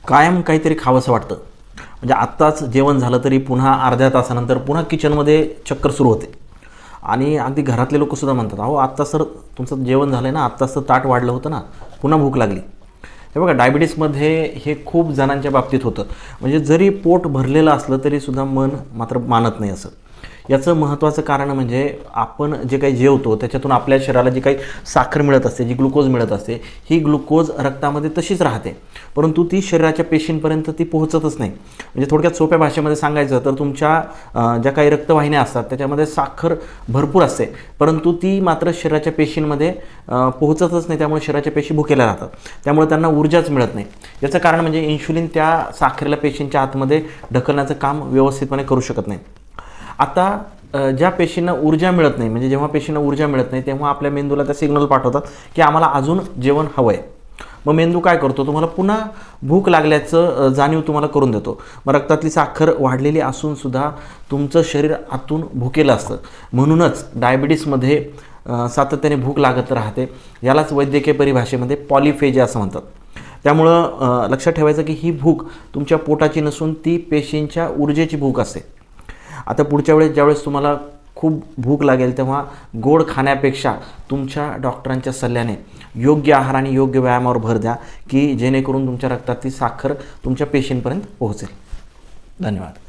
कायम काहीतरी खावंसं वाटतं. म्हणजे आत्ताच जेवण झालं तरी पुन्हा अर्ध्या तासानंतर पुन्हा किचनमध्ये चक्कर सुरू होते. आणि अगदी घरातले लोकसुद्धा म्हणतात, अहो आत्ता सर तुमचं जेवण झालं आहे ना, आत्ताच तर ताट वाढलं होतं ना, पुन्हा भूक लागली. हे बघा, डायबिटीसमध्ये हे खूप जणांच्या बाबतीत होतं. म्हणजे जरी पोट भरलेलं असलं तरीसुद्धा मन मात्र मानत नाही असं. याचं महत्त्वाचं कारण म्हणजे आपण जे काही जेवतो त्याच्यातून आपल्या शरीराला जी काही साखर मिळत असते, जी ग्लुकोज मिळत असते, ही ग्लुकोज रक्तामध्ये तशीच राहते, परंतु ती शरीराच्या पेशींपर्यंत ती पोहोचतच नाही. म्हणजे थोडक्यात सोप्या भाषेमध्ये सांगायचं तर तुमच्या ज्या काही रक्तवाहिन्या असतात त्याच्यामध्ये साखर भरपूर असते, परंतु ती मात्र शरीराच्या पेशींमध्ये पोहोचतच नाही. त्यामुळे शरीराच्या पेशी भुकेल्या राहतात, त्यामुळे त्यांना ऊर्जाच मिळत नाही. याचं कारण म्हणजे इन्शुलिन त्या साखरेला पेशींच्या आतमध्ये ढकलण्याचं काम व्यवस्थितपणे करू शकत नाही. आता ज्या पेशींना ऊर्जा मिळत नाही, म्हणजे जेव्हा पेशींना ऊर्जा मिळत नाही तेव्हा आपल्या मेंदूला त्या सिग्नल पाठवतात की आम्हाला अजून जेवण हवं आहे. मग मेंदू काय करतो, तुम्हाला पुन्हा भूक लागल्याचं जाणीव तुम्हाला करून देतो. मग रक्तातली साखर वाढलेली असूनसुद्धा तुमचं शरीर आतून भुकेलं असतं. म्हणूनच डायबिटीसमध्ये सातत्याने भूक लागत राहते. यालाच वैद्यकीय परिभाषेमध्ये पॉलिफेजिया असं म्हणतात. त्यामुळं लक्षात ठेवायचं की ही भूक तुमच्या पोटाची नसून ती पेशींच्या ऊर्जेची भूक असते. आता पुढच्या वेळेस ज्यावेळेस तुम्हाला खूप भूक लागेल तेव्हा गोड खाण्यापेक्षा तुमच्या डॉक्टरांच्या सल्ल्याने योग्य आहार आणि योग्य व्यायामावर भर द्या की जेणेकरून तुमच्या रक्तातली साखर तुमच्या पेशींपर्यंत पोहोचेल. धन्यवाद.